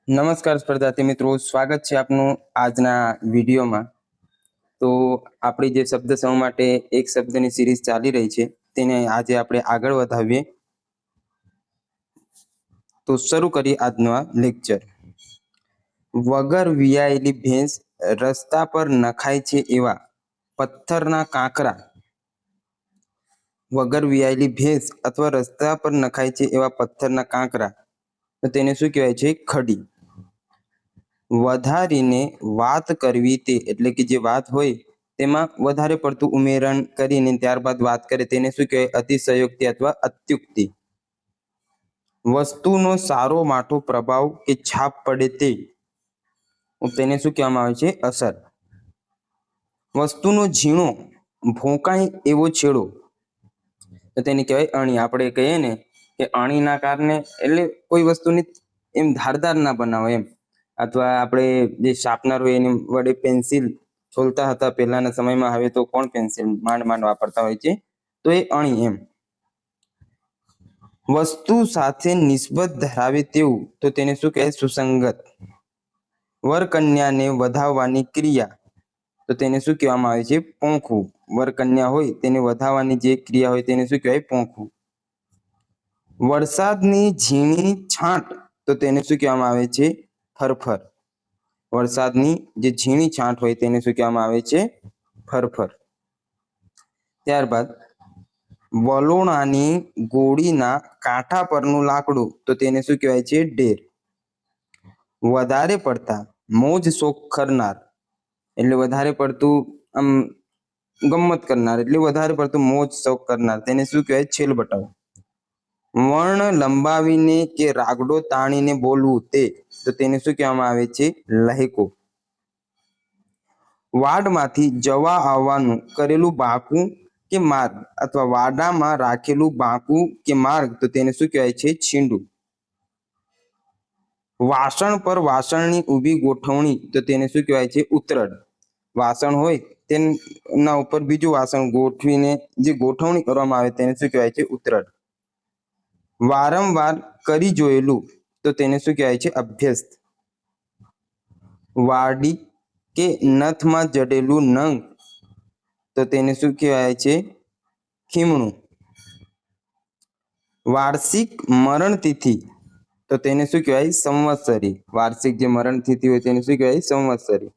નમસ્કાર સ્પર્ધાર્થી મિત્રો, સ્વાગત છે આપનું આજના વિડીયોમાં। તો આપણી જે શબ્દ સમૂહ માટે એક શબ્દની સિરીઝ ચાલી રહી છે તેને આજે આપણે આગળ વધાવીએ। તો શરૂ કરીએ આજનો આ લેક્ચર। વગર વિયાયેલી ભેંસ રસ્તા પર નખાય છે એવા પથ્થરના કાંકરા। વગર વિયાયેલી ભેંસ અથવા રસ્તા પર નખાય છે એવા પથ્થરના કાંકરા, તો તેને શું કહેવાય છે? ખડી। વધારીને વાત કરવી તે એટલે કે જે વાત હોય તેમાં વધારે પડતું ઉમેરણ કરીને ત્યારબાદ વાત કરે તેને શું કહેવાય? અતિશયોક્તિ અથવા અત્યુક્તિ। વસ્તુનો સારો માઠો પ્રભાવ કે છાપ પડે તેને શું કહેવામાં આવે છે? અસર। વસ્તુનો ઝીણો ભોંકાય એવો છેડો, તો તેને કહેવાય અણી। આપણે કહીએ ને કે અણીના કારણે એટલે કોઈ વસ્તુની એમ ધારદાર ના બનાવો એમ, અથવા આપણે જે શાર્પનર હોય એની વડે પેન્સિલ છોલતા હતા પહેલાના સમયમાં, હવે તો કોણ પેન્સિલ માંડ માંડ વાપરતા હોય છે, તો એ અણી એમ। વસ્તુ સાથે નિસ્બત ધરાવે તેવું, તો તેને શું કહે? સુસંગત। વર કન્યાને વધાવવાની ક્રિયા, તો તેને શું કહેવામાં આવે છે? પોંખવું। વર કન્યા હોય તેને વધાવવાની જે ક્રિયા હોય તેને શું કહેવાય? પોંખવું। વરસાદની ઝીણી છાંટ, તો તેને શું કહેવામાં આવે છે? ફરફર। વરસાદની જે ઝીણી છાંટ હોય તેને શું કહેવામાં આવે છે? ફરફર। ત્યારબાદ વલોણાની ગોળીના કાંઠા પરનું લાકડું, તો તેને શું કહેવાય છે? ઢેર। વધારે પડતા મોજ શોખ કરનાર એટલે વધારે પડતું આમ ગમ્મત કરનાર એટલે વધારે પડતું મોજ શોખ કરનાર, તેને શું કહેવાય? છેલ બટાવ। વર્ણ લંબાવીને કે રાગડો તાણીને બોલવું તો તેને શું કહેવામાં આવે છે? લહેકો। વાડમાંથી જવા આવવાનું કરેલું બાંકું કે માર્ગ, અથવા વાડામાં રાખેલું બાંકું કે માર્ગ, તો તેને શું કહેવાય છે? છીંડું। વાસણ પર વાસણની ઊભી ગોઠવણી, તો તેને શું કહેવાય છે? ઉતરડ। વાસણ હોય તેના ઉપર બીજું વાસણ ગોઠવીને જે ગોઠવણી કરવામાં આવે તેને શું કહેવાય છે? ઉતરડ। વારંવાર કરી જોયેલું, તો તેને શું કહેવાય છે? અભ્યસ્ત। વાડી કે નથમાં જડેલું નંગ, તો તેને શું કહેવાય છે? ખીમણું। વાર્ષિક મરણ તિથિ, તો તેને શું કહેવાય? સંવત્સરી। વાર્ષિક જે મરણ તિથિ હોય તેને શું કહેવાય? સંવત્સરી।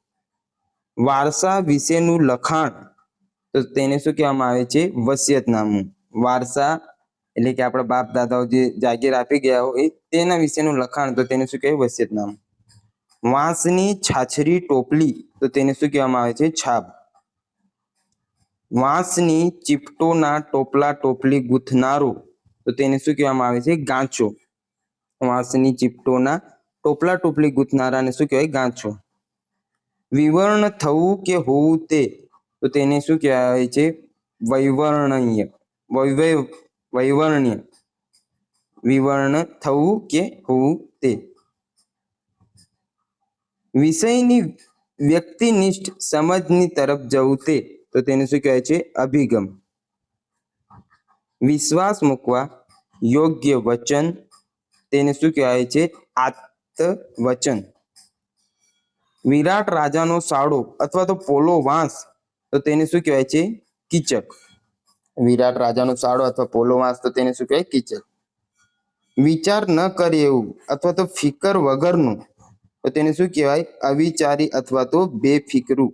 વારસા વિશેનું લખાણ, તો તેને શું કહેવામાં આવે છે? વસિયતનામું। વારસા એટલે કે આપણા બાપ દાદાઓ જે જાગીર આપી ગયા હોય તેના વિશેનું લખાણ, તો તેને શું કહેવાય? વસિયતનામું। વાંસની છાછરી ટોપલી, તો તેને શું કહેવામાં આવે છે? છાબ। વાંસની ચીપટોના ટોપલા ટોપલી ગૂંથનારો, તો તેને શું કહેવામાં આવે છે? ગાંચો। વાંસની ચીપટોના ટોપલા ટોપલી ગૂંથનારાને શું કહેવાય? ગાંચો। વિવર્ણ થવું કે હોવું તો તેને શું કહેવાય છે? વૈવર્ણ્ય। વૈવર્ણ્ય વિવર્ણ થવું કે હોવું વિષયની વ્યક્તિનિષ્ઠ સમજની તરફ જવું તો તેને શું કહેવાય છે? અભિગમ। વિશ્વાસ મૂકવા યોગ્ય વચન, તેને શું કહેવાય છે? આત્મવચન। વિરાટ રાજાનો સાળો અથવા તો પોલો વાંસ, તો તેને શું કહેવાય છે? કીચક। વિરાટ રાજાનો સાળો અથવા પોલો વાંસ, તો તેને શું કહેવાય? કીચક। વિચાર ન કરે એવું અથવા તો ફિકર વગરનું, તો તેને શું કહેવાય? અવિચારી અથવા તો બેફિકરું।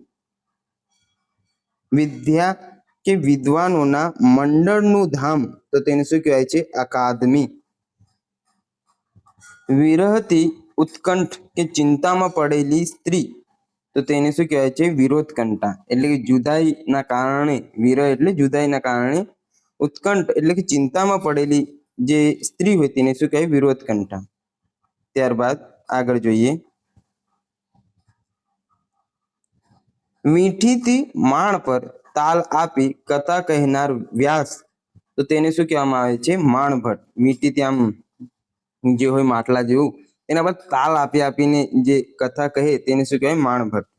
વિદ્યા કે વિદ્વાનોના મંડળનું ધામ, તો તેને શું કહેવાય છે? અકાદમી। વિરહથી ઉત્કંઠ કે ચિંતામાં પડેલી સ્ત્રી, તો તેને શું કહેવાય છે? વિરોધકંઠા એટલે કે જુદાઈના કારણે, વિરહ એટલે જુદાઈના કારણે, ઉત્કંઠ એટલે કે ચિંતામાં પડેલી જે સ્ત્રી હોય તેને શું કહેવાય? વિરોધકંઠા। ત્યારબાદ આગળ જોઈએ, મીઠીથી માણ પર તાલ આપી કથા કહેનાર વ્યાસ, તો તેને શું કહેવામાં આવે છે? માણભટ્ટ। મીઠીથી આમ જે હોય માટલા જેવું એના પર તાલ આપી આપીને જે કથા કહે તેને શું કહેવાય? માણભટ્ટ।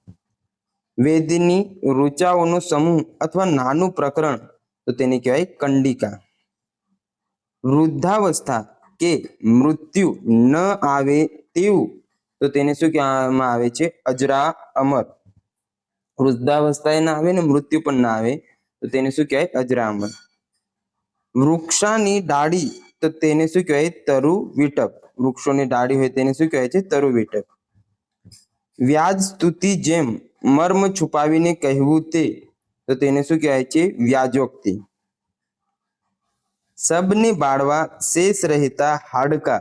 વેદની ઋચાઓનો સમૂહ અથવા નાનું પ્રકરણ, તો તેને કહેવાય? કંડિકા। વૃદ્ધાવસ્થા કે મૃત્યુ ન આવે તેવું, તો તો તેને શું કહેવામાં આવે છે? અજરા અમર. વૃદ્ધાવસ્થાએ ના આવે ને મૃત્યુ પણ ના આવે તો તેને શું કહેવાય? અજરા અમર. વૃક્ષાની ડાળી તો તેને શું કહેવાય? તરુ વિટપ. વૃક્ષોની ડાળી હોય તેને શું કહેવાય છે? તરુ વિટપ. વ્યાજ સ્તુતિ જેમ મર્મ છુપાવીને કહેવું તે તો તેને શું કહેવાય છે? વ્યાજોક્તિ. શબને બાળવા શેષ રહેતા હાડકા.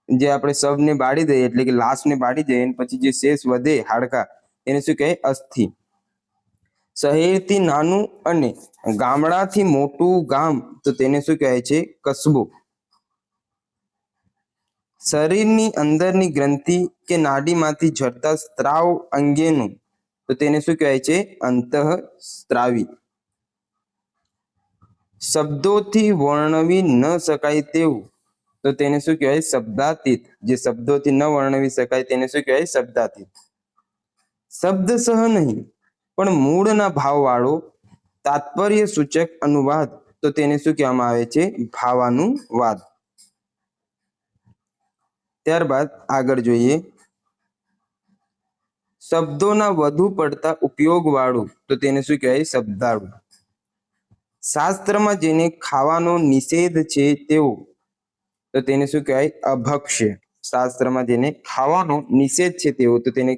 જે આપણે શબને બાળી દઈએ એટલે કે લાશને બાળી દઈએ અને પછી જે શેષ વધે હાડકા એને શું કહેવાય? અસ્થિ. શહેરથી નાનું અને ગામડાથી મોટું ગામ તો તેને શું કહેવાય છે? કસ્બો. શરીરની અંદરની ગ્રંથિ કે નાડીમાંથી ઝરતા સ્ત્રાવ અંગેનું તો તેને શું કહેવાય છે? અંતઃસ્ત્રાવી. શબ્દોથી વર્ણવી ન શકાય તેવું તો તેને શું કહેવાય? શબ્દાતીત. જે શબ્દોથી ન વર્ણવી શકાય તેને શું કહેવાય? શબ્દાતીત. શબ્દસહ નહીં પણ મૂળના ભાવવાળો તાત્પર્ય સૂચક અનુવાદ તો તેને શું કહેવામાં આવે છે? ભાવાનુવાદ. ત્યારબાદ આગળ જોઈએ. શબ્દોના વધુ પડતા ઉપયોગ વાળું તો તેને શું કહેવાય? શબ્દાળુ. શાસ્ત્રમાં જેને ખાવાનો નિષેધ છે તેવો તો તેને શું કહેવાય? અભક્ષ્ય. શાસ્ત્રમાં જેને ખાવાનો નિષેધ છે તેવો તો તેને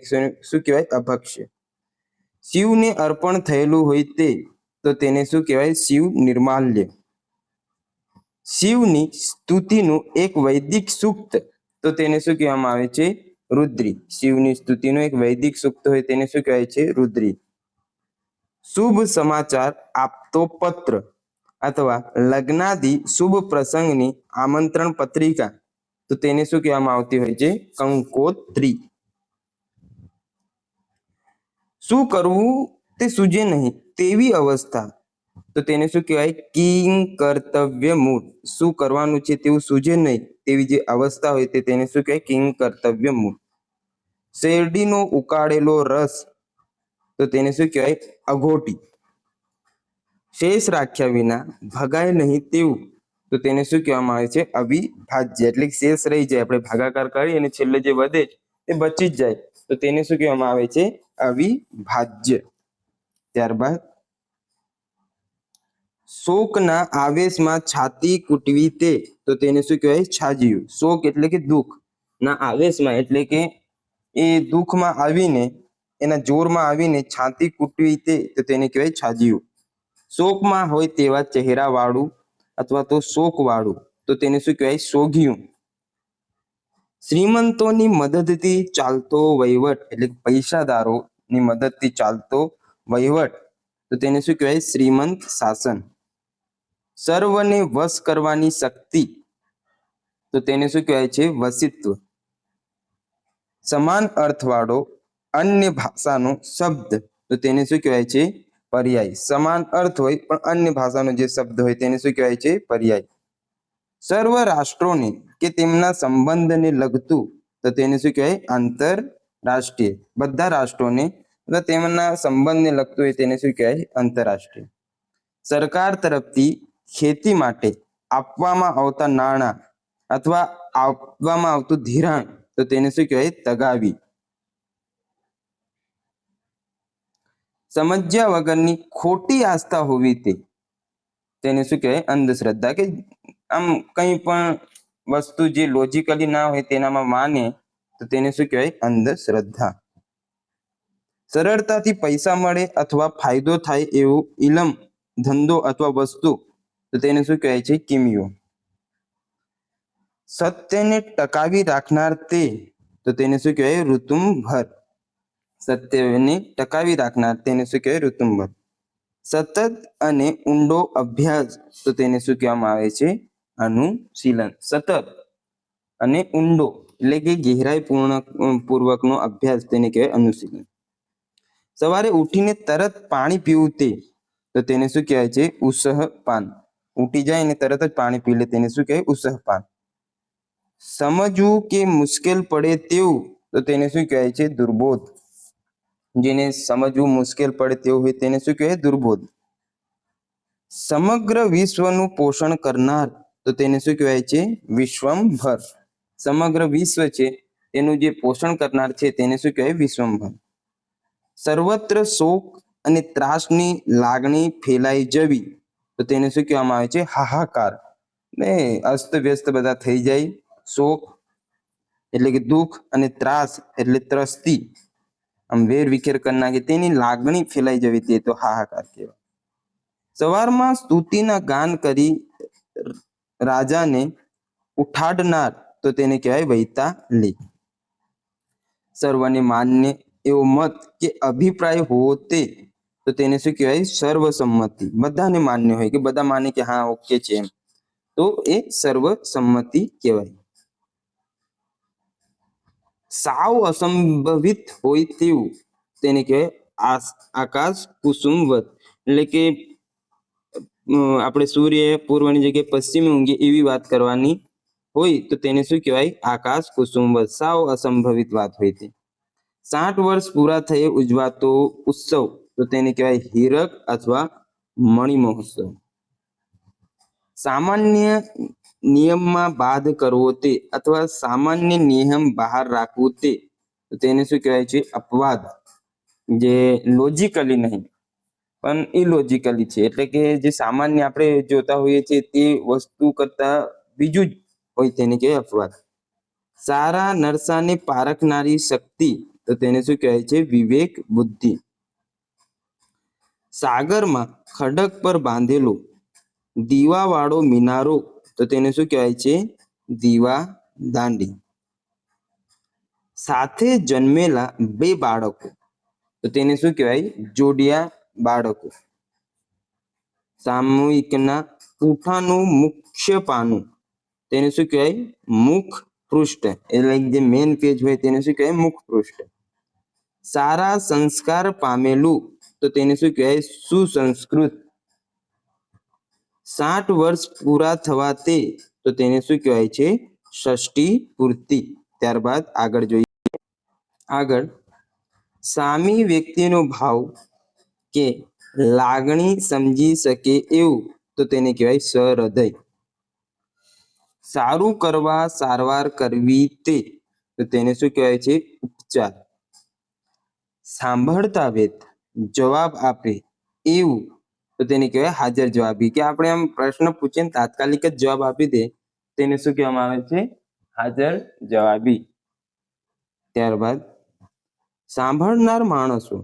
શું કહેવાય? અભક્ષ્ય. શિવને અર્પણ થયેલું હોય તે તો તેને શું કહેવાય? શિવ નિર્માલ્ય. શિવની સ્તુતિનું એક વૈદિક સૂક્ત તો તેને શું કહેવામાં આવે છે? રુદ્રી. શિવની સ્તુતિનું એક વૈદિક સૂક્ત હોય તેને શું કહેવાય છે? રુદ્રી. શુભ સમાચાર આપતો પત્ર અથવા લગ્નાદિ શુભ પ્રસંગની આમંત્રણ પત્રિકા તો તેને શું કહેવામાં આવતી હોય છે? કંકોત્રી. શું કરવું તે સૂજે નહીં તેવી અવસ્થા તો તેને શું કહેવાય? કિંગ કર્તવ્ય મૂળ. શું કરવાનું છે તેવું સૂજે નહીં તેવી જે અવસ્થા હોય તે તેને શું કહેવાય? કિંગ કર્તવ્ય મૂળ. શેરડીનો ઉકાળેલો રસ તો તેને શું કહેવાય? અઘોટી. શેષ રાખ્યા વિના ભગાય નહીં તેવું તો તેને શું કહેવામાં આવે છે? અવિભાજ્ય. એટલે શેષ રહી જાય, આપણે ભાગાકાર કરી અને છેલ્લે જે વધે તે બચી જ જાય તો તેને શું કહેવામાં આવે છે? અવિભાજ્ય. ત્યારબાદ શોકના આવેશમાં છાતી કૂટવી તે તો તેને શું કહેવાય? છાજ્યું. શોક એટલે કે દુઃખ ના આવેશમાં એટલે કે એ દુઃખમાં આવીને એના જોરમાં આવીને છાતી કૂટવી તે તો તેને કહેવાય છાજ્યું. શોકમાં હોય તેવા ચહેરા વાળું અથવા તો શોક વાળું તો તેને શું કહેવાય? સોઘિયું. શ્રીમંતોની મદદથી ચાલતો વહીવટ એટલે પૈસાદારોની મદદથી ચાલતો વહીવટ તો તેને શું કહેવાય? શ્રીમંત શાસન. સર્વને વશ કરવાની શક્તિ તો તેને શું કહેવાય છે? વશિત્વ. સમાન અર્થવાળો અન્ય ભાષાનો શબ્દ તો તેને શું કહેવાય છે? પર્યાય. સમાન અર્થ હોય પણ અન્ય ભાષાનો જે શબ્દ હોય તેને શું કહેવાય છે? પર્યાય. સર્વ રાષ્ટ્રોને કે તેમના સંબંધને લગતું તો તેને શું કહેવાય? આંતરરાષ્ટ્રીય. બધા રાષ્ટ્રોને તેમના સંબંધને લગતું હોય તેને શું કહેવાય? આંતરરાષ્ટ્રીય. સરકાર તરફથી ખેતી માટે આપવામાં આવતા નાણાં અથવા આપવામાં આવતું ધિરાણ તો તેને શું કહેવાય? તગાવી. સમજ્યા વગરની ખોટી આસ્થા હોવી તે તેને શું કહેવાય? અંધશ્રદ્ધા. કે આમ કંઈ પણ વસ્તુ જે લોજિકલી ના હોય તેનામાં માને તો તેને શું કહેવાય? અંધશ્રદ્ધા. સરળતાથી પૈસા મળે અથવા ફાયદો થાય એવું ઇલમ ધંધો અથવા વસ્તુ તો તેને શું કહેવાય છે? કિમિયો. સત્યને ટકાવી રાખનાર તે તો તેને શું કહેવાય? ઋતુંભર. સત્યને ટકાવી રાખનાર તેને શું કહેવાય? ઋતુંભર. સતત અને ઊંડો અભ્યાસ તો તેને શું કહેવામાં આવે છે? અનુશીલન. સતત અને ઊંડો એટલે કે ગહેરાઈ પૂર્વકનો અભ્યાસ તેને કહેવાય અનુશીલન. સવારે ઉઠીને તરત પાણી પીવું તે તો તેને શું કહેવાય છે? ઉત્સહપાન. ઉઠી જાય ને તરત જ પાણી પી લે તેને શું કહેવાય? ઉત્સહપાન. સમજવું કે મુશ્કેલ પડે તેવું તો તેને શું કહેવાય છે? દુર્બોધ. જેને સમજવું મુશ્કેલ પડે તેવું હોય તેને શું કહેવાય? દુર્બોધ. સમગ્ર વિશ્વનું પોષણ કરનાર તો તેને શું કહેવાય છે? વિશ્વંભર. સમગ્ર વિશ્વ છે તેનું જે પોષણ કરનાર છે તેને શું કહેવાય? વિશ્વંભર. સર્વત્ર શોક અને ત્રાસની લાગણી ફેલાઈ જવી તો તેને શું કહેવામાં આવે છે? હાહાકાર. ને અસ્તવ્યસ્ત બધા થઈ જાય. શોક એટલે કે દુઃખ, અને ત્રાસ એટલે ત્રસ્તી, આમ વેર વિખેર કરી નાખે, તેની લાગણી ફેલાઈ જવી તે તો હાહાકાર કહેવાય. સવારમાં સ્તુતિના ગાન કરી રાજાને ઉઠાડનાર તો તેને કહેવાય વૈતાલી. સર્વને માન્ય એવો મત કે અભિપ્રાય હોવો તે તો તેને શું કહેવાય? સર્વસંમતિ. બધાને માન્ય હોય કે બધા માને કે હા ઓકે છે એમ, તો એ સર્વસંમતિ કહેવાય. સાવ અસંભવિત હોય તેવું તેને કહેવાય આકાશ કુસુમવત. એટલે કે આપણે સૂર્ય પૂર્વની જગ્યાએ પશ્ચિમે ઊંઘે એવી વાત કરવાની હોય તો તેને શું કહેવાય? આકાશ કુસુમવત. સાવ અસંભવિત વાત હોય તે. 60 વર્ષ પૂરા થયે ઉજવાતો ઉત્સવ તો તેને કહેવાય હીરક અથવા મણિ મહોત્સવ. સામાન્ય નિયમમાં બાદ કરવો તે અથવા સામાન્ય નિયમ બહાર રાખવું તે તો તેને શું કહેવાય છે? અપવાદ. જે લોજિકલી નહીં પણ ઇલોજિકલી છે, એટલે કે જે સામાન્ય આપણે જોતા હોઈએ છીએ તે વસ્તુ કરતા બીજું જ હોય તેને કહેવાય અપવાદ. સારા નરસાને પારખનારી શક્તિ તો તેને શું કહેવાય છે? વિવેક બુદ્ધિ. સાગરમાં ખડક પર બાંધેલો દીવાવાળો મિનારો તો તેને શું કહેવાય છે? દીવા દાંડી. સાથે જન્મેલા બે બાળકો તો તેને શું કહેવાય? જોડિયા બાળકો. સામૂહિકના પૂઠાનું મુખ્ય પાનું તેને શું કહેવાય? મુખ પૃષ્ઠ. એટલે જે મેન પેજ હોય તેને શું કહેવાય? મુખ પૃષ્ઠ. સારા સંસ્કાર પામેલું તો તેને શું કહેવાય? સુસંસ્કૃત. 60 વર્ષ પૂરા થવા તે તો તેને શું કહેવાય છે? ષષ્ઠી પૂર્તિ. ત્યારબાદ આગળ જોઈએ. આગળ સામી વ્યક્તિનો ભાવ કે લાગણી સમજી શકે એવું તો તેને કહેવાય સહૃદય. સારું કરવા સારવાર કરવી તે તો તેને શું કહેવાય છે? ઉપચાર. સાંભળતા વેત જવાબ આપે એવું તો તેને કહેવાય હાજર જવાબી. કે આપણે આમ પ્રશ્ન પૂછીએ ને તાત્કાલિક જ જવાબ આપી દે તેને શું કહેવામાં આવે છે? હાજર જવાબી. ત્યારબાદ સાંભળનાર માણસો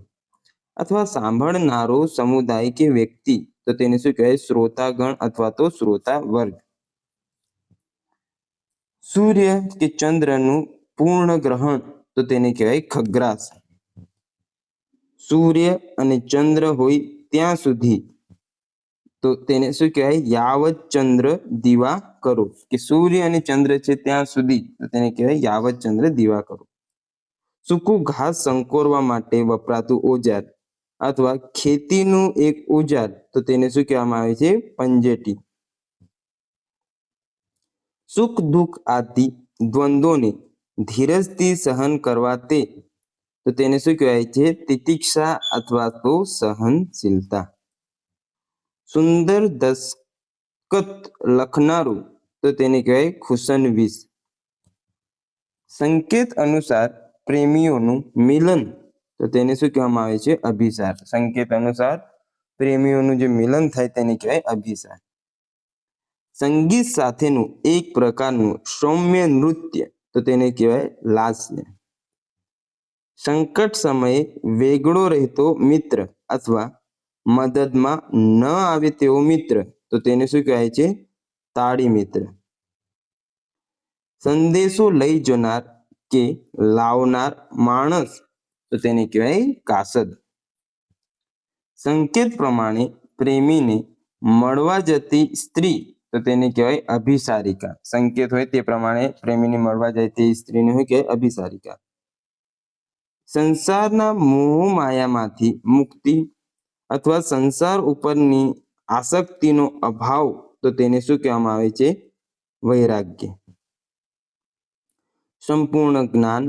અથવા સાંભળનારો સમુદાય કે વ્યક્તિ તો તેને શું કહેવાય? શ્રોતાગણ અથવા તો શ્રોતા વર્ગ. સૂર્ય કે ચંદ્રનું પૂર્ણ ગ્રહણ તો તેને કહેવાય ખગ્રાસ. સૂર્ય અને ચંદ્ર હોય ત્યાં સુધી તો તેને શું કહેવાય? યાવત ચંદ્ર દીવા કરો. કે સૂર્ય અને ચંદ્ર છે ત્યાં સુધી તો તેને કહેવાય યાવત ચંદ્ર દીવા કરો. સૂકું ઘાસ સંકોરવા માટે વપરાતું ઓજાર અથવા ખેતીનું એક ઓજાર તો તેને શું કહેવામાં આવે છે? પંજેટી. સુખ દુઃખ આદિ દ્વંદ્વોને ધીરજથી સહન કરવા તે તો તેને શું કહેવાય છે? તિતિક્ષા અથવા તો સહનશીલતા. સુંદર દસ્તખત લખનારું તો તેને કહેવાય ખુશનવીસ. સંકેત અનુસાર પ્રેમીઓનું મિલન તો તેને શું કહેવામાં આવે છે? અભિસાર. સંકેત અનુસાર પ્રેમીઓનું જે મિલન થાય તેને કહેવાય અભિસાર. સંગીત સાથેનું એક પ્રકારનું સૌમ્ય નૃત્ય તો તેને કહેવાય લાસ્ય. સંકટ સમયે વેગળો રહેતો મિત્ર અથવા મદદમાં ન આવે તેવો મિત્ર તો તેને શું કહેવાય છે? તાળી મિત્ર. સંદેશો લઈ જનાર કે લાવનાર માણસ તો તેને કહેવાય કાસદ. સંકેત પ્રમાણે પ્રેમીને મળવા જતી સ્ત્રી તો તેને કહેવાય અભિસારિકા. સંકેત હોય તે પ્રમાણે પ્રેમીને મળવા જાય તે સ્ત્રીને શું કહેવાય? અભિસારિકા. સંસારના મોહ માયામાંથી મુક્તિ અથવા સંસાર ઉપરની આસક્તિનો અભાવ તો તેને શું કહેવામાં આવે છે? વૈરાગ્ય. સંપૂર્ણ જ્ઞાન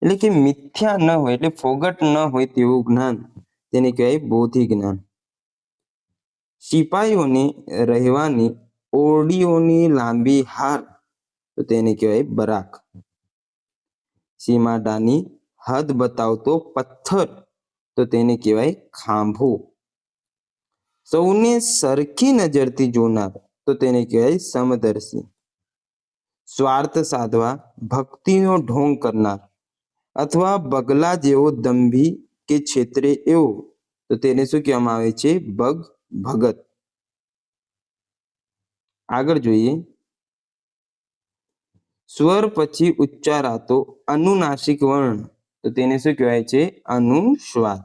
એટલે કે મિથ્યા ન હોય એટલે ફોગટ ન હોય તેવું જ્ઞાન તેને કહેવાય બોધિ જ્ઞાન. સિપાહીઓને રહેવાની ઓરડીઓની લાંબી હાર તો તેને કહેવાય બરાક. સીમાડાની હદ બતાવતો પથ્થર તો તેને કહેવાય ખાંભો. સૌને સરખી નજરથી જોનાર તો તેને કહેવાય સમદર્શી. સ્વાર્થ સાધવા ભક્તિનો ઢોંગ કરનાર અથવા બગલા જેવો દંભી કે છેતરે એવો તો તેને શું કહેવામાં આવે છે? ભગત. આગળ જોઈએ. સ્વર પછી ઉચ્ચારાતો અનુનાસિક વર્ણ તો તેને શું કહેવાય છે? અનુસ્વાર.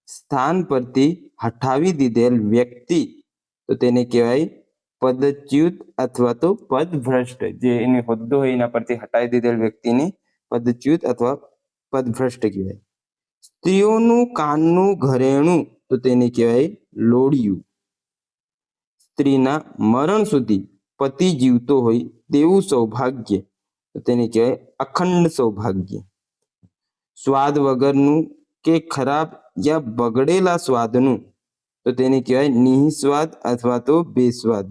સ્થાન પરથી હટાવી દીધેલ વ્યક્તિ તો તેને કહેવાય પદચ્યુત અથવા તો પદભ્રષ્ટ. જે એની હોદ્દો હોય એના પરથી હટાવી દીધેલ વ્યક્તિને પદચ્યુત અથવા પદભ્રષ્ટ કહેવાય. સ્ત્રીઓનું કાનનું ઘરેણું તો તેને કહેવાય લોડિયું. સ્ત્રીના મરણ સુધી પતિ જીવતો હોય તેવું સૌભાગ્ય તો તેને કહેવાય અખંડ સૌભાગ્ય. સ્વાદ વગરનું કે ખરાબ યા બગડેલા સ્વાદનું તો તેને કહેવાય નિસ્વાદ અથવા તો બેસ્વાદ.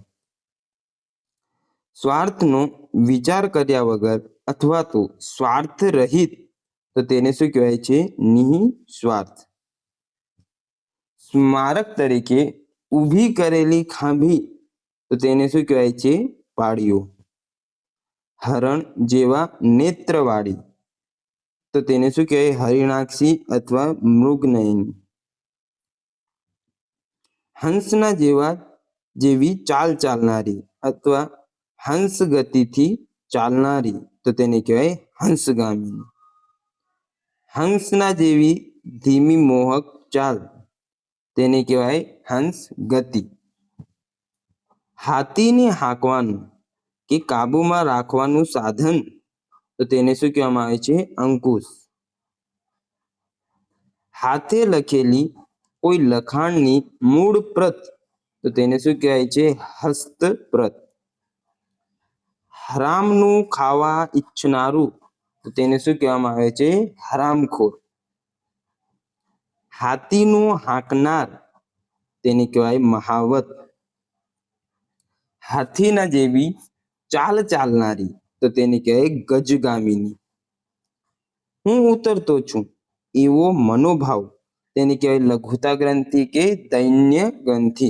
સ્વાર્થનો વિચાર કર્યા વગર અથવા તો સ્વાર્થ રહિત તો તેને શું કહેવાય છે? નિસ્વાર્થ. સ્મારક તરીકે ઊભી કરેલી ખાંભી તો તેને શું કહેવાય છે? પાળીઓ. હરણ જેવા નેત્રવાળી તો તેને શું કહેવાય? હરિણાક્ષી અથવા મૃગનયની. હંસના જેવી ચાલ ચાલનારી અથવા હંસ ગતિથી ચાલનારી તો તેને કહેવાય હંસગામિની. હંસના જેવી ધીમી મોહક ચાલ તેને કહેવાય હંસ ગતિ. હાથીને હાંકવાનું કે કાબુમાં રાખવાનું સાધન તો તેને શું કહેવામાં આવે છે? અંકુશ. હાથે લખેલી કોઈ લખાણની મૂળ પ્રત તો તેને શું કહેવાય છે? હસ્તપ્રત. હરામનું ખાવા ઈચ્છનારું તો તેને શું કહેવામાં આવે છે? હરામખોર. હાથીનું હાંકનાર તેને કહેવાય મહાવત. હાથીના જેવી ચાલ ચાલનારી તો તેને કહેવાય ગજગામિની. હું ઉતરતો છું એવો મનોભાવ તેને કહેવાય લઘુતા ગ્રંથિ કે દૈન્ય ગ્રંથિ.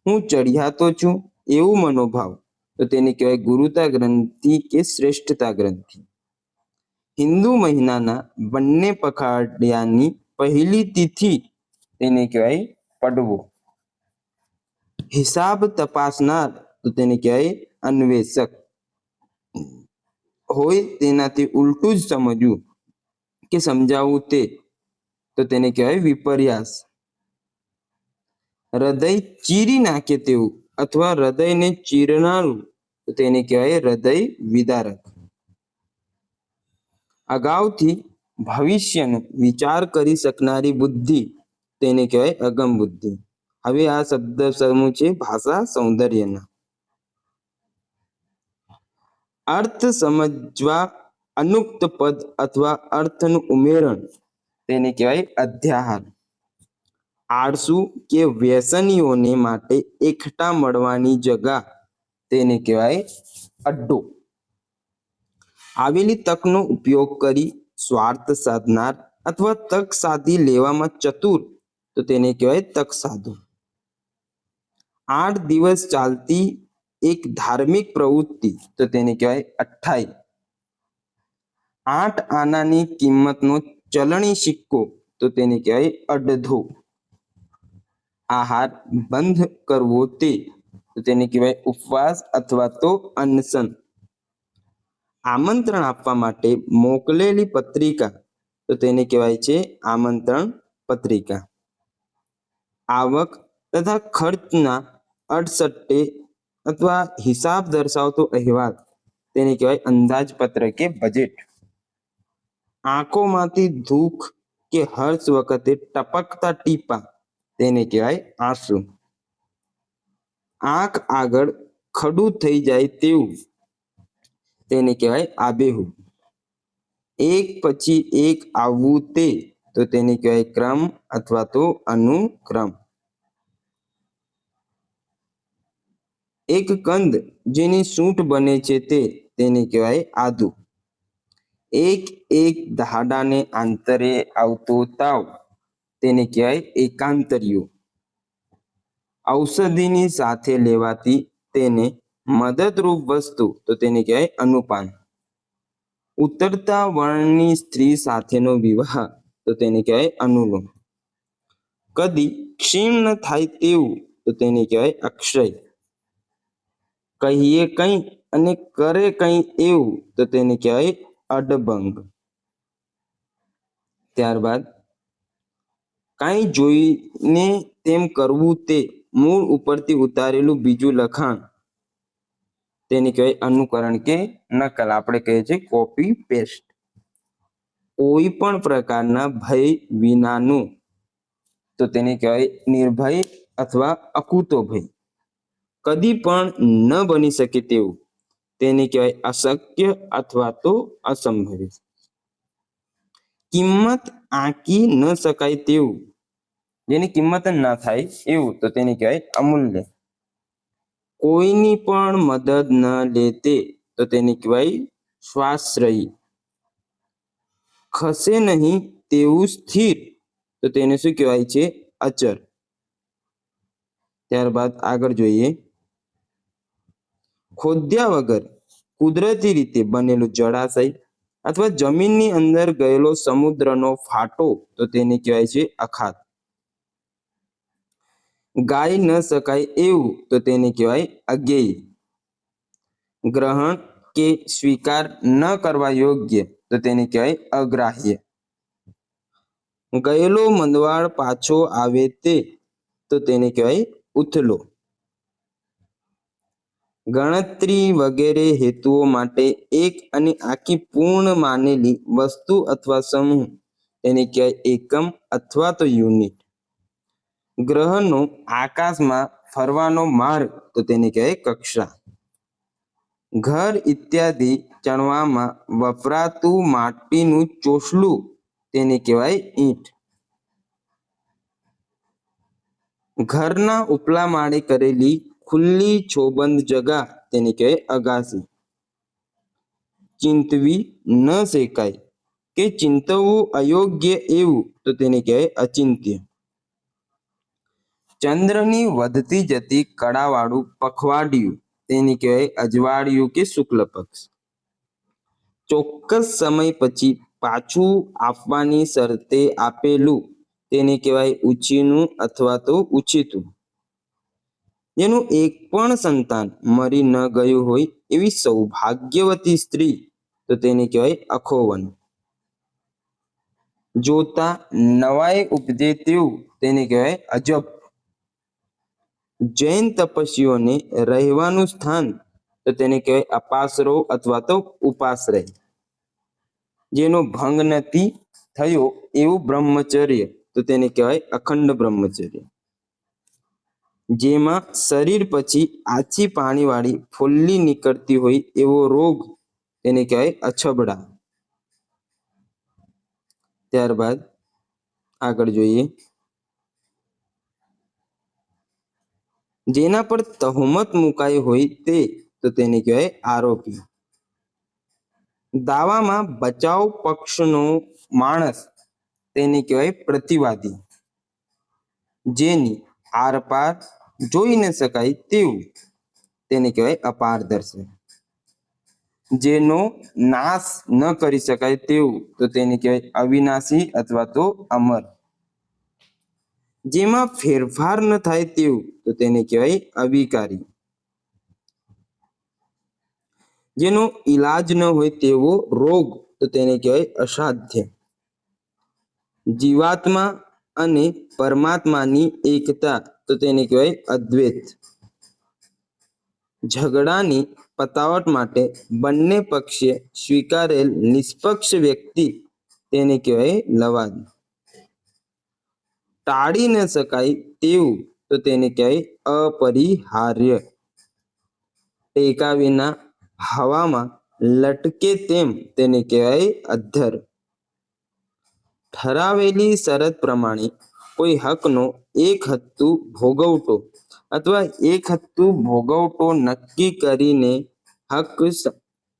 હું ચઢિયાતો છું એવું મનોભાવ તો તેને કહેવાય ગુરુતા ગ્રંથિ કે શ્રેષ્ઠતા ગ્રંથિ. હિન્દુ મહિનાના બંને પખવાડિયાની પહેલી તિથિ તેને કહેવાય પડવો. હિસાબ તપાસનાર તો તેને કહેવાય અન્વેષક. હોય તેનાથી ઉલટું જ સમજવું કે સમજાવવું તે તો તેને કહેવાય વિપર્યાસ. હૃદય ચીરી નાખે તેવું અથવા હૃદયને ચીરનારું તો તેને કહેવાય હૃદય વિદારક. અગાઉથી ભવિષ્યનો વિચાર કરી શકનારી બુદ્ધિ તેને કહેવાય અગમ બુદ્ધિ. હવે આ શબ્દ સમૂહ છે ભાષા સૌંદર્યના. અર્થ સમજવા અનુક્ત પદ અથવા અર્થનું ઉમેરણ તેને કહેવાય અધ્યાહાર. આળસુ કે વ્યસનીઓને માટે એકઠા મળવાની જગા તેને કહેવાય અડ્ડો. આવેલી તકનો ઉપયોગ કરી સ્વાર્થ સાધનાર અથવા તક સાધી લેવામાં ચતુર તો તેને કહેવાય તક સાધુ. 8 દિવસ ચાલતી એક ધાર્મિક પ્રવૃત્તિ તો તેને કહેવાય અઠ્ઠાઈ. 8 આનાની કિંમતનો ચલણી સિક્કો તો તેને કહેવાય અડધો. આહાર બંધ કરવો તે તો તેને કહેવાય ઉપવાસ અથવા તો અનશન. આમંત્રણ આપવા માટે મોકલેલી પત્રિકા તો તેને કહેવાય છે આમંત્રણ પત્રિકા. આવક તથા ખર્ચના અડસટ્ટે અથવા હિસાબ દર્શાવતો અહેવાલ તેને કહેવાય અંદાજપત્ર કે બજેટ. આંખોમાંથી દુઃખ કે હર્ષ વખતે ટપકતા ટીપા તેને કહેવાય આંસુ. આંખ આગળ ખડું થઈ જાય તેવું તેને કહેવાય આબેહૂબ. એક પછી એક આવવું તે તો તેને કહેવાય ક્રમ અથવા તો અનુક્રમ. એક કંદ જેની સૂંઠ બને છે તે તેને કહેવાય આદુ. એક એક દાડાને આંતરે આવતો તાવ તેને કહેવાય એકાંતરિયો. ઔષધિની સાથે લેવાતી તેને મદદરૂપ વસ્તુ તો તેને કહેવાય અનુપાન. ઉતરતા વર્ણની સ્ત્રી સાથેનો વિવાહ તો તેને કહેવાય અનુલોમ. કદી ક્ષીણ ન થાય તેવું તો તેને કહેવાય અક્ષય. કહીએ કંઈ અને કરે કંઈ એવું તો તેને કહેવાય અડભંગ. ત્યારબાદ કાંઈ જોઈને તેમ કરવું તે મૂળ ઉપરથી ઉતારેલું બીજું લખાણ તેને કહેવાય અનુકરણ કે નકલ. આપણે કહીએ છીએ કોપી પેસ્ટ. કોઈ પણ પ્રકારના ભય વિનાનું તો તેને કહેવાય નિર્ભય અથવા અકૂતો ભય. કદી પણ ન બની શકે તેવું તેને કહેવાય અશક્ય અથવા તો અસંભવિત. કિંમત આંકી ન શકાય તેવું, જેની કિંમત જ ના થાય એવું તો તેને કહેવાય અમૂલ્ય. કોઈની પણ મદદ ન લે તે તો તેને કહેવાય સ્વાશ્રયી. ખસે નહીં તેવું સ્થિર તો તેને શું કહેવાય છે? અચર. ત્યારબાદ આગળ જોઈએ. ખોદ્યા વગર કુદરતી રીતે બનેલું જળાશય અથવા જમીનની અંદર ગયેલો સમુદ્રનો ફાટો તો તેને કહેવાય છે અખાત. ગાઈ ન શકાય એવું તો તેને કહેવાય અજ્ઞેય. ગ્રહણ કે સ્વીકાર ન કરવા યોગ્ય તો તેને કહેવાય અગ્રાહ્ય. ગયેલો મંદવાડ પાછો આવે તે તો તેને કહેવાય ઉથલો. ગણતરી વગેરે હેતુઓ માટે એક અને આખી પૂર્ણ માનેલી વસ્તુ અથવા સમૂહ તેને કહેવાય એકમ અથવા તો યુનિટ. ગ્રહનો આકાશમાં ફરવાનો માર્ગ તો તેને કહેવાય કક્ષા. ઘર ઇત્યાદિ ચણવામાં વપરાતું માટીનું ચોસલું તેને કહેવાય ઈંટ. ઘરના ઉપલા માળે કરેલી ખુલ્લી છોબંધ જગા તેને કહેવાય અગાસી. ચિંતવી ન શકાય કે ચિંતવવું અયોગ્ય એવું તો તેને કહેવાય અચિંત્ય. ચંદ્રની વધતી જતી કળાવાળું પખવાડિયું તેને કહેવાય અજવાળિયું કે શુક્લ પક્ષ. ચોક્કસ સમય પછી પાછું આપવાની શરતે આપેલું તેને કહેવાય ઉછીનું અથવા તો ઉછીતું. જેનું એક પણ સંતાન મરી ન ગયું હોય એવી સૌભાગ્યવતી સ્ત્રી તો તેને કહેવાય અખોવન. જોતા નવાઈ ઉપજે તેવું તેને કહેવાય અજબ. જૈન તપસ્વીઓને રહેવાનું સ્થાન તો તેને કહેવાય અપાસરો અથવા તો ઉપાશ્રય. જેનો ભંગ નથી થયો એવું બ્રહ્મચર્ય તો તેને કહેવાય અખંડ બ્રહ્મચર્ય. જેમાં શરીર પછી આછી પાણીવાળી ફોલ્લી નીકળતી હોય એવો રોગ તેને કહેવાય અછબડા. ત્યારબાદ આગળ જોઈએ. જેના પર તહોમત મુકાઈ હોય તે તો તેને કહેવાય આરોપી. દાવામાં બચાવ પક્ષનો માણસ તેને કહેવાય પ્રતિવાદી. જેની આરપાર જોઈ ન શકાય તેવું તેને કહેવાય અપારદર્શક. જેનો નાશ ન કરી શકાય તેવું તો તેને કહેવાય અવિનાશી અથવા તો અમર. જેમાં ફેરફાર ન થાય તેવું તો તેને કહેવાય અવિકારી. જેનો ઈલાજ ન હોય તેવો રોગ તો તેને કહેવાય અસાધ્ય. જીવાત્મા અને પરમાત્માની એકતા તો તેને કહેવાય અદ્વૈત. ઝઘડાની પતાવટ માટે બંને પક્ષે સ્વીકારેલ નિષ્પક્ષ વ્યક્તિ તેને કહેવાય લવાદ. ટાળી ન શકાય તેવું તો તેને કહેવાય અપરિહાર્ય. ટેકા વિના હવામાં લટકે તેમ તેને કહેવાય અધ્ધર. ઠરાવેલી શરત પ્રમાણે કોઈ હકનો એક હત્તુ ભોગવટો અથવા એક હત્તુ ભોગવટો નક્કી કરીને હક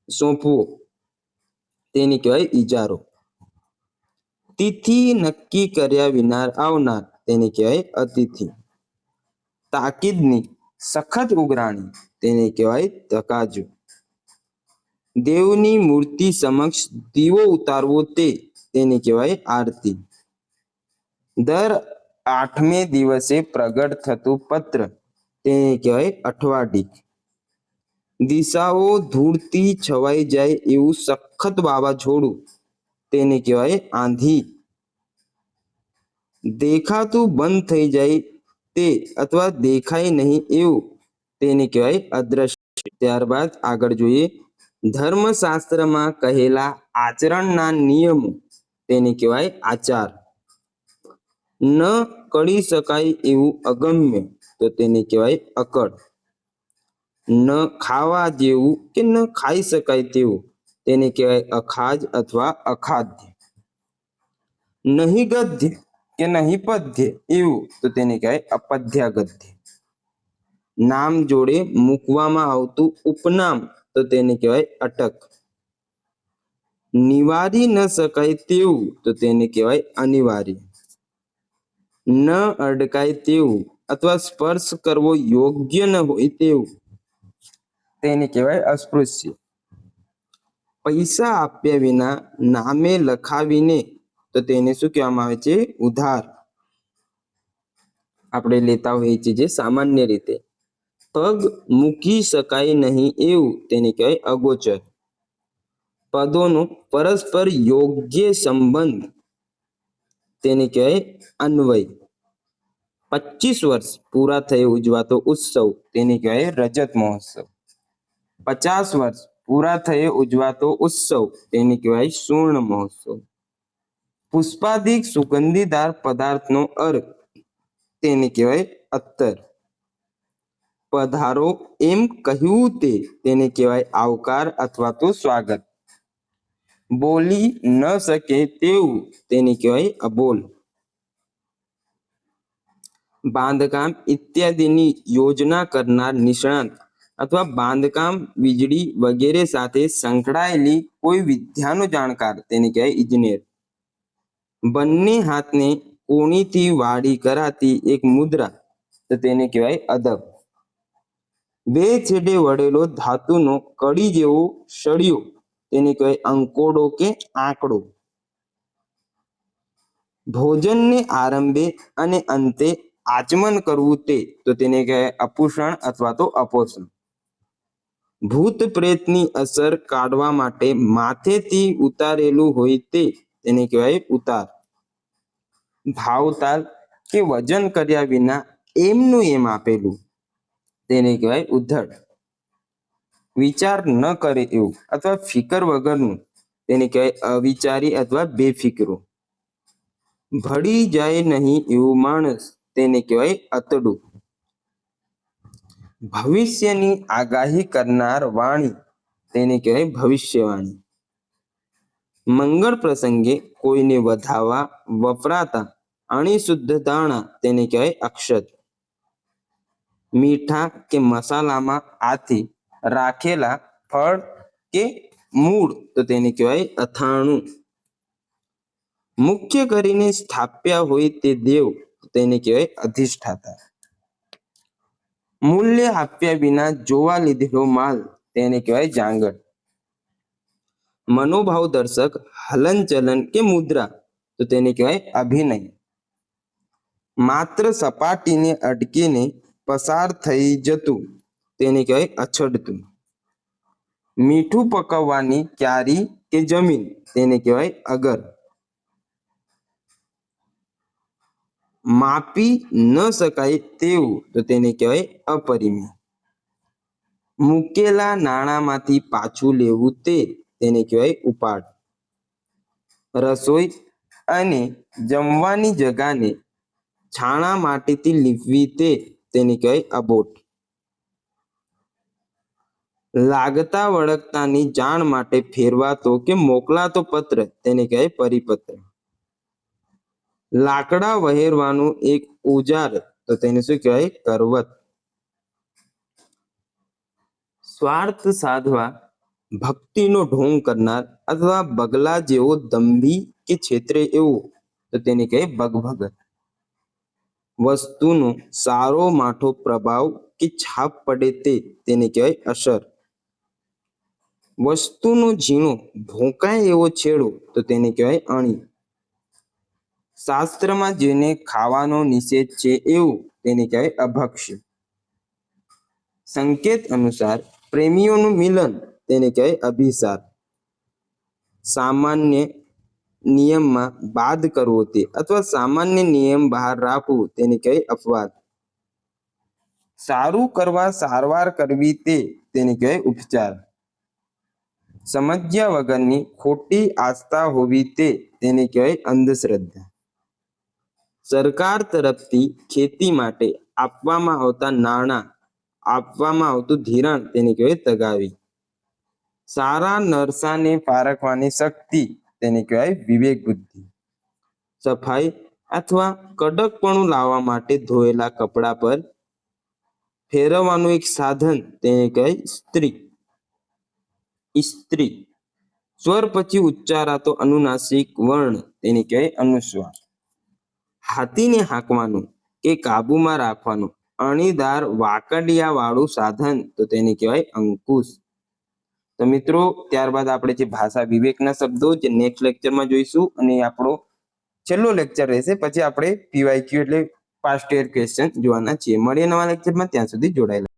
સોંપવો તેને કહેવાય ઈજારો. તિથિ નક્કી કર્યા વિના આવનાર તેને કહેવાય અતિથિ. તાકીદની સખત ઉઘરાણી તેને કહેવાય તકાજુ. દેવની મૂર્તિ સમક્ષ દીવો ઉતારવો તેને કહેવાય આરતી. દર 8મે દિવસે પ્રગટ થતું પત્ર તેને કહેવાય અઠવાડિક. દિશાઓ ધૂળથી છવાઈ જાય એવું સખત વાવાઝોડું તેને કહેવાય આંધી. દેખાતું બંધ થઈ જાય તે અથવા દેખાય નહીં એવું તેને કહેવાય અદ્રશ્ય. ત્યારબાદ આગળ જોઈએ, ધર્મશાસ્ત્રમાં કહેલા આચરણના નિયમો તેને કહેવાય આચાર. ન કરી શકાય એવું અગમ્ય તો તેને કહેવાય અકળ. ન ખાવા જેવું કે ન ખાઈ શકાય તેવું તેને કહેવાય અખાજ અથવા અખાદ્ય. નહીં ગદ્ય કે નહીં પદ્ય એવું તો તેને કહેવાય અપદ્યાગદ્ય. નામ જોડે મૂકવામાં આવતું ઉપનામ તો તેને કહેવાય અટક. નિવારી ન શકાય તેવું તો તેને કહેવાય અનિવાર્ય. ન અડકાય તેવું અથવા સ્પર્શ કરવો યોગ્ય ન હોય તેવું તેને કહેવાય અસ્પૃશ્ય. પૈસા આપ્યા વિના નામે લખાવીને તો તેને શું કહેવામાં આવે છે? ઉધાર. આપણે લેતા હોઈએ છીએ જે સામાન્ય રીતે. પગ મૂકી શકાય નહીં એવું તેને કહેવાય અગોચર. પદોનો પરસ્પર યોગ્ય સંબંધ તેને કહેવાય અન્વય. 25 વર્ષ પૂરા થયે ઉજવાતો ઉત્સવ તેને કહેવાય રજત મહોત્સવ. 50 વર્ષ પૂરા થયે ઉજવાતો ઉત્સવ તેને કહેવાય સુવર્ણ મહોત્સવ. પુષ્પાદિક સુગંધીદાર પદાર્થનો અર્ક તેને કહેવાય અત્તર. પધારો એમ કહ્યું તેને કહેવાય આવકાર અથવા તો સ્વાગત. બોલી ન શકે તેવું તેને કહેવાય અબોલ. બાંધકામ ઇત્યાદિની યોજના કરનાર નિષ્ણાત અથવા બાંધકામ, વીજળી વગેરે સાથે સંકળાયેલી કોઈ વિદ્યાનો જાણકાર તેને કહેવાય ઇજનેર. બંને હાથને કોણીથી વાળી કરાતી એક મુદ્રા તો તેને કહેવાય અદબ. બે છેડે વળેલો ધાતુનો કડી જેવો સળિયો તેને કહેવાય અંકોડો કે આંકડો. ભોજનને આરંભે અને અંતે આચમન કરવું તો તેને કહેવાય અપુષણ અથવા તો અપોષણ. ભૂત પ્રેતની અસર કાઢવા માટે માથેથી ઉતારેલું હોય તેને કહેવાય ઉતાર. ભાવતાલ કે વજન કર્યા વિના એમનું એમ આપેલું તેને કહેવાય ઉદ્ધડ. વિચાર ન કરે એવું અથવા ફિકર વગરનું તેને કહેવાય અવિચારી અથવા બેફિકરો. ભળી જાય નહીં એવું માણસ તેને કહેવાય અતડું. ભવિષ્યની આગાહી કરનાર વાણી તેને કહેવાય ભવિષ્યવાણી. મંગળ પ્રસંગે કોઈને વધાવવા વપરાતા અણિશુદ્ધ દાણા તેને કહેવાય અક્ષત. મીઠા કે મસાલામાં આથી રાખેલા ફળ કે મૂળ તો તેને કહેવાય અથાણું. મુખ્ય કરીને સ્થાપ્યા હોય તે દેવ તેને કહેવાય અધિષ્ઠાતા. મૂલ્ય આપ્યા વિના જોવા લીધેલો માલ તેને કહેવાય જાંગડ. મનોભાવ દર્શક હલનચલન કે મુદ્રા તો તેને કહેવાય અભિનય. માત્ર સપાટીને અટકીને પસાર થઈ જતું તેને કહેવાય અછડતું. મીઠું પકવવાની ક્યારી કે જમીન તેને કહેવાય અગર. માપી ન શકાય તેવું તો તેને કહેવાય અપરિમેય. મૂકેલા નાણામાંથી પાછું લેવું તેને કહેવાય ઉપાડ. રસોઈ અને જમવાની જગાને છાણા માટીથી લીપવી તેને કહેવાય અબોટ. લાગતા વળગતાની જાણ માટે ફેરવાતો કે મોકલાતો પત્ર તેને કહેવાય પરિપત્ર. લાકડા વહેરવાનું એક ઓજાર તો તેને શું કહેવાય કરવત. સ્વાર્થ સાધવા ભક્તિનો ઢોંગ કરનાર અથવા બગલા જેવો દંભી કે છેતરે એવું તો તેને કહે બગભગત. વસ્તુનો સારો માઠો પ્રભાવ કે છાપ પડે તેને કહેવાય અસર. વસ્તુનો ઝીણો ભોંકાય એવો છેડો તો તેને કહેવાય અણી. શાસ્ત્રમાં જેને ખાવાનો નિષેધ છે એવું તેને કહેવાય અભક્ષ્ય. સંકેત અનુસાર પ્રેમીઓનું મિલન તેને કહેવાય અભિસાર. સામાન્ય નિયમમાં બાદ કરવો તે અથવા સામાન્ય નિયમ બહાર રાખવું તેને કહેવાય અપવાદ. સારું કરવા સારવાર કરવી તેને કહેવાય ઉપચાર. સમજ્યા વગરની ખોટી આસ્થા હોવી તેને કહેવાય અંધશ્રદ્ધા. સરકાર તરફથી ખેતી માટે આપવામાં આવતા નાણાં આપવામાં આવતું ધિરાણ તેને કહેવાય તગાવી. સારા નરસાને પારખવાની શક્તિ તેને કહેવાય વિવેક બુદ્ધિ. સફાઈ અથવા કડકપણું લાવવા માટે ધોયેલા કપડા પર ફેરવવાનું એક સાધન તેને કહેવાય સ્ત્રી. સ્ત્રી. સ્વર પછી ઉચ્ચારાતો અનુનાસિક વર્ણ તેને કહેવાય અનુસ્વાર. હાથીને હાંકવાનું કે કાબુમાં રાખવાનું અણીદાર વાકડિયા વાળું સાધન તો તેને કહેવાય અંકુશ. તો મિત્રો ત્યારબાદ આપણે જે ભાષા વિવેકના શબ્દો જે નેક્સ્ટ લેક્ચરમાં જોઈશું અને આપણો છેલ્લો લેક્ચર રહેશે. પછી આપણે PYQ એટલે પાસ્ટ યર ક્વેશ્ચન જોવાના છીએ. મળીએ નવા લેક્ચરમાં, ત્યાં સુધી જોડાયેલા.